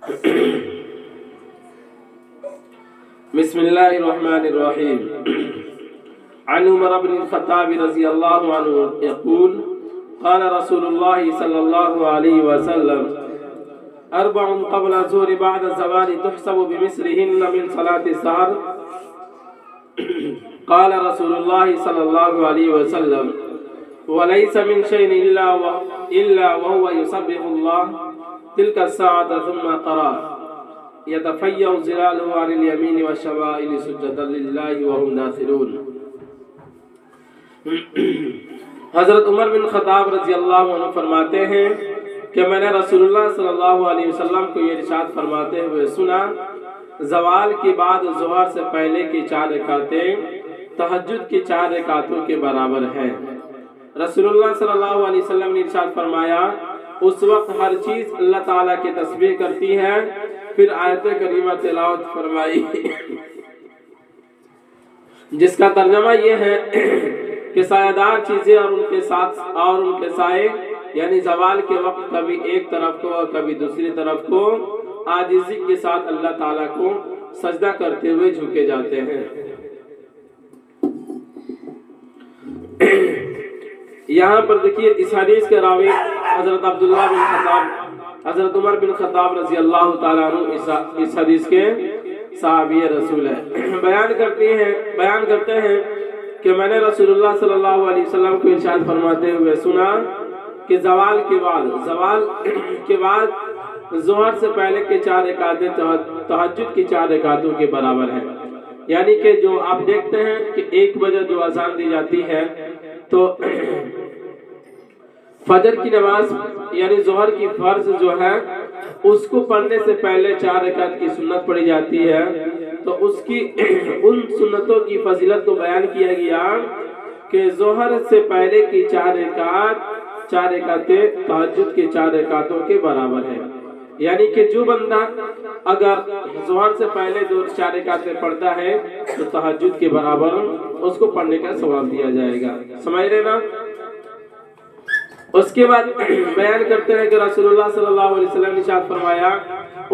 بسم اللہ الرحمن الرحیم عن عمر بن الخطاب رضی اللہ عنہ یقول قال رسول اللہ صلی اللہ علیہ وسلم اربع قبل الظہر بعد الزوال تحسب بمثلہن من صلاة السحر قال رسول اللہ صلی اللہ علیہ وسلم وليس من شيء إلا وهو يسبح الله تلك الساعة ثم قرأ يتفيأ ظلاله عن اليمين والشمائل سجدا لله وهم داخلون۔ حضرت عمر بن خطاب رضی اللہ عنہ فرماتے ہیں کہ میں نے رسول اللہ صلی اللہ علیہ وسلم کو یہ ارشاد فرماتے ہوئے سنا، زوال کے بعد ظہر سے پہلے کی 4 رکعتیں تہجد کی 4 رکعتوں کے برابر ہیں۔ رسول اللہ صلی اللہ علیہ وسلم نے ارشاد فرمایا اس وقت ہر چیز اللہ تعالیٰ کی تسبیح کرتی ہے، پھر آیت کریمہ تلاوت فرمائی جس کا ترجمہ یہ ہے کہ سایہ دار چیزیں اور ان کے سائے یعنی زوال کے وقت کبھی ایک طرف کو اور کبھی دوسری طرف کو عاجزی کے ساتھ اللہ تعالیٰ کو سجدہ کرتے ہوئے جھکے جاتے ہیں۔ یہاں پر دیکھیے اس حدیث کے راوی حضرت عبداللہ بن خطاب، حضرت عمر بن خطاب رضی اللہ تعالیٰ عنہ اس حدیث کے صحابی رسول ہیں۔ بیان کرتے ہیں کہ میں نے رسول اللہ صلی اللہ علیہ وسلم کو ارشاد فرماتے ہوئے سنا کہ زوال کے بعد ظہر سے پہلے کے 4 رکعتیں تہجد کی 4 رکعتوں کے برابر ہیں، یعنی کہ جو آپ دیکھتے ہیں کہ 1 بجے جو اذان دی جاتی ہے تو فجر کی نماز یعنی ظہر کی فرض جو ہے اس کو پڑھنے سے پہلے 4 رکعت کی سنت پڑھی جاتی ہے، تو اس کی ان سنتوں کی فضیلت کو بیان کیا گیا کہ ظہر سے پہلے کی 4 رکعتیں تہجد کی 4 رکعتوں کے برابر ہیں، یعنی کہ جو بندہ اگر ظہر سے پہلے 4 رکعتیں پڑھتا ہے تو تہجد کے برابر اس کو پڑھنے کا ثواب دیا جائے گا۔ سمجھ رہے نا؟ اس کے بعد بیان کرتے ہیں کہ رسول اللہ صلی اللہ علیہ وسلم نے ارشاد فرمایا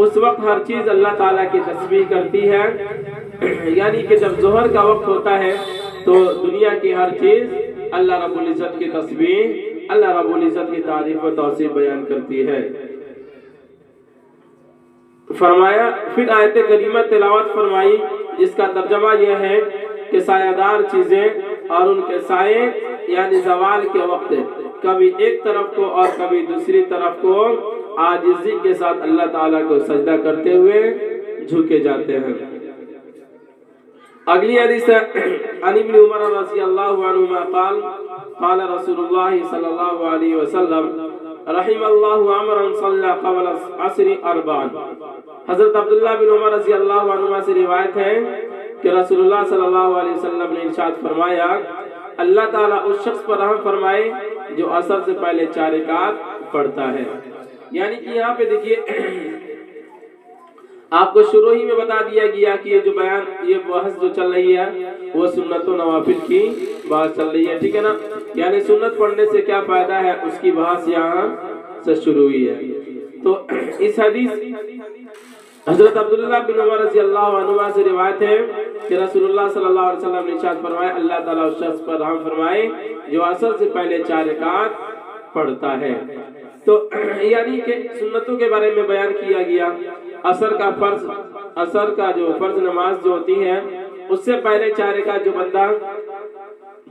اس وقت ہر چیز اللہ تعالیٰ کی تسبیح کرتی ہے، یعنی کہ جب ظہر کا وقت ہوتا ہے تو دنیا کی ہر چیز اللہ رب العزت کی تسبیح، اللہ رب العزت کی تعریف و توصیف بیان کرتی ہے۔ فرمایا پھر آیت کریمہ تلاوت فرمائی جس کا ترجمہ یہ ہے کہ سایہ دار چیزیں اور ان کے سائے یعنی زوال کے وقت کبھی ایک طرف کو اور کبھی دوسری طرف کو عاجزی کے ساتھ اللہ تعالیٰ کو سجدہ کرتے ہوئے جھکے جاتے ہیں۔ اگلی حدیث ہے عن ابن عمر رضی اللہ عنہما قال قال رسول اللہ صلی اللہ علیہ وسلم رحم اللہ عمرا صلی قبل عصر 4۔ حضرت عبداللہ بن عمر رضی اللہ عنہما سے روایت ہے کہ رسول اللہ صلی اللہ علیہ وسلم نے ارشاد فرمایا اللہ تعالیٰ اس شخص پر رحم فرمائے جو عصر سے پہلے 4 رکعت پڑھتا ہے، یعنی کہ یہاں پہ دیکھیے آپ کو شروع ہی میں بتا دیا گیا کہ یہ بحث جو چل رہی ہے وہ سنت و نوافل کی بات چل رہی ہے، ٹھیک ہے نا؟ یعنی سنت پڑھنے سے کیا فائدہ ہے اس کی بحث یہاں سے شروع ہوئی ہے۔ تو اس حدیث حضرت عبداللہ بن عمر رضی اللہ عنہ سے روایت ہے کہ رسول اللہ صلی اللہ علیہ وسلم نے ارشاد فرمایا اللہ تعالیٰ اس شخص پر رحم فرمائے جو عصر سے پہلے 4 رکعت پڑھتا ہے۔ تو یعنی کہ سنتوں کے بارے میں بیان کیا گیا، عصر کا جو فرض نماز جو ہوتی ہے اس سے پہلے 4 رکعت جو بندہ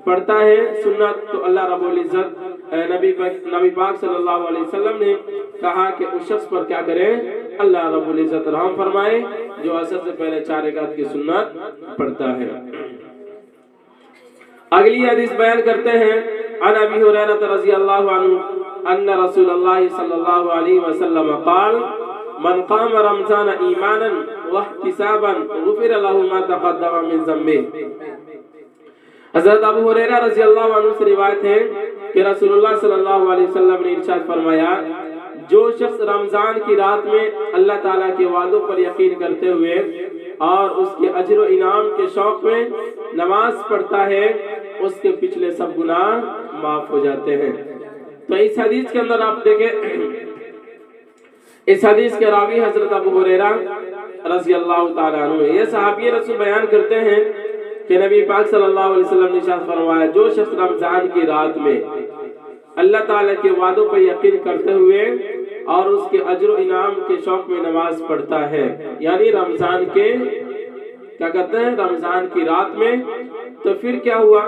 پڑھتا ہے سنت، تو اللہ رب العزت نبی پاک صلی اللہ علیہ وسلم نے کہا کہ اس شخص پر کیا کرے اللہ رب العزت رحم فرمائے جو عصر سے پہلے 4 رکعت کی سنت پڑھتا ہے۔ اگلی حدیث بیان کرتے ہیں عن ابی ہریرہ رضی اللہ عنہ ان رسول اللہ صلی اللہ علیہ وسلم قال من قام رمضان ایمانا واحتسابا غفر له ما تقدم من ذنبه۔ حضرت ابو ہریرہ رضی اللہ عنہ سے روایت ہے کہ رسول اللہ صلی اللہ علیہ وسلم نے ارشاد فرمایا جو شخص رمضان کی رات میں اللہ تعالیٰ کے وعدوں پر یقین کرتے ہوئے اور اس کے اجر و انعام کے شوق میں نماز پڑھتا ہے اس کے پچھلے سب گناہ معاف ہو جاتے ہیں۔ تو اس حدیث کے اندر آپ دیکھیں اس حدیث کے راوی حضرت ابو ہریرہ رضی اللہ تعالیٰ عنہ، یہ صحابی رسول بیان کرتے ہیں کہ نبی پاک صلی اللہ علیہ وسلم نے ارشاد فرمایا، جو شخص رمضان کی رات میں اللہ تعالیٰ کے وعدوں پر یقین کرتے ہوئے اور اس کے اجر و انعام کے شوق میں نماز پڑھتا ہے، یعنی رمضان کے کیا کہتے ہیں رمضان کی رات میں، تو پھر کیا ہوا،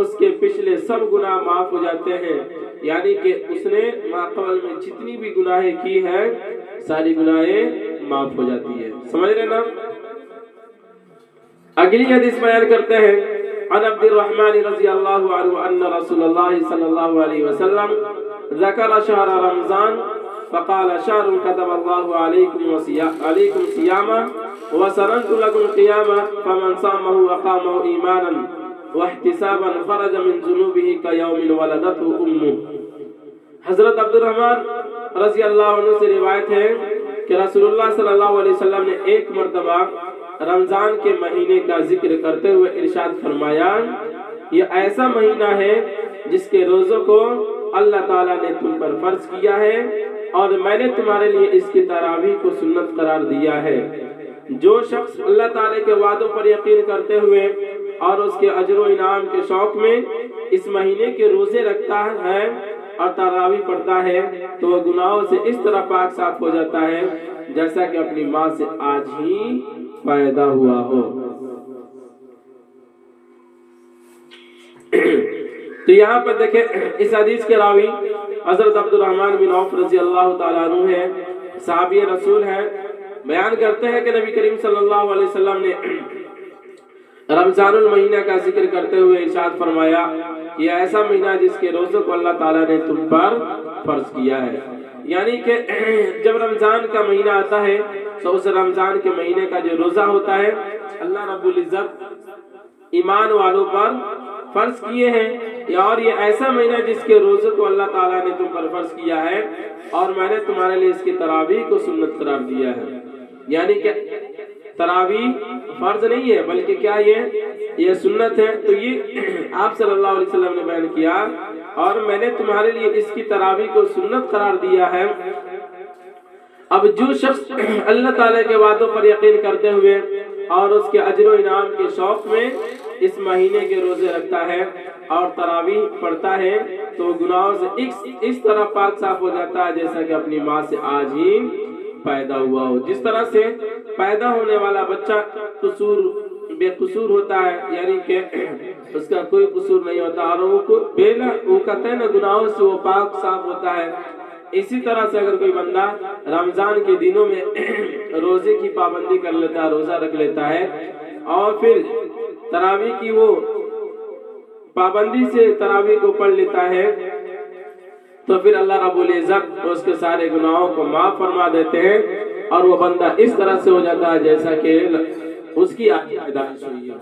اس کے پچھلے سب گناہ معاف ہو جاتے ہیں، یعنی کہ اس نے ماقبل میں جتنی بھی گناہیں کی ہیں ساری گناہیں معاف ہو جاتی ہے۔ سمجھ رہے نا؟ اگلی حدیث بیان کرتے ہیں، عن عبد الرحمن رضی اللہ عنہ ان رسول اللہ صلی اللہ علیہ وسلم ذکر شہر رمضان فقال شهر كتب الله عليكم صياما وسننت لكم قياما فمن صامه وقامه ايمانا واحتسابا خرج من ذنوبه كيوم ولدته امه۔ حضرت عبد الرحمن رضی اللہ عنہ سے روایت ہے کہ رسول اللہ صلی اللہ علیہ وسلم نے ایک مرتبہ رمضان کے مہینے کا ذکر کرتے ہوئے ارشاد فرمایا، یہ ایسا مہینہ ہے جس کے روزوں کو اللہ تعالیٰ نے تم پر فرض کیا ہے اور میں نے تمہارے لیے اس کی تراویح کو سنت قرار دیا ہے۔ جو شخص اللہ تعالیٰ کے وعدوں پر یقین کرتے ہوئے اور اس کے اجر و انعام کے شوق میں اس مہینے کے روزے رکھتا ہے اور تراویح پڑھتا ہے تو وہ گناہوں سے اس طرح پاک صاف ہو جاتا ہے جیسا کہ اپنی ماں سے آج ہی پیدا ہوا ہو۔ تو یہاں پر دیکھیں اس حدیث کے راوی حضرت عبد الرحمن بن عوف رضی اللہ تعالیٰ عنہ ہے، صحابی رسول ہے، بیان کرتے ہیں کہ نبی کریم صلی اللہ علیہ وسلم نے رمضان المہینہ کا ذکر کرتے ہوئے ارشاد فرمایا، یہ ایسا مہینہ جس کے روزوں کو اللہ تعالیٰ نے تم پر فرض کیا ہے، یعنی کہ جب رمضان کا مہینہ آتا ہے تو اس رمضان کے مہینے کا جو روزہ ہوتا ہے اللہ رب العزت ایمان والوں پر فرض کیے ہیں، اور یہ ایسا مہینہ جس کے روزوں کو اللہ تعالیٰ نے تم پر فرض کیا ہے اور میں نے تمہارے لیے اس کی تراویح کو سنت قرار دیا ہے۔ یعنی کہ تراویح فرض نہیں ہے بلکہ کیا یہ سنت ہے، تو یہ آپ صلی اللہ علیہ وسلم نے بیان کیا اور میں نے تمہارے لیے اس کی تراویح کو سنت قرار دیا ہے۔ اب جو شخص اللہ تعالیٰ کے وعدوں پر یقین کرتے ہوئے اور اس کے اجر و انعام کے شوق میں اس مہینے کے روزے رکھتا ہے اور تراویح پڑھتا ہے تو وہ گناہوں سے اس طرح پاک صاف ہو جاتا ہے جیسا کہ اپنی ماں سے آج ہی پیدا ہوا ہو۔ جس طرح سے پیدا ہونے والا بچہ بے قصور ہوتا ہے، یعنی کہ اس کا کوئی قصور نہیں ہوتا اور وہ کہتے ہیں نا گناہوں سے وہ پاک صاف ہوتا ہے، اسی طرح سے اگر کوئی بندہ رمضان کے دنوں میں روزے کی پابندی کر لیتا ہے، روزہ رکھ لیتا ہے اور پھر تراویح کی وہ پابندی سے تراویح کو پڑھ لیتا ہے تو پھر اللہ رب العزت اس کے سارے گناہوں کو معاف فرما دیتے ہیں اور وہ بندہ اس طرح سے ہو جاتا ہے جیسا کہ اس کی پیدائش ہوئی ہے۔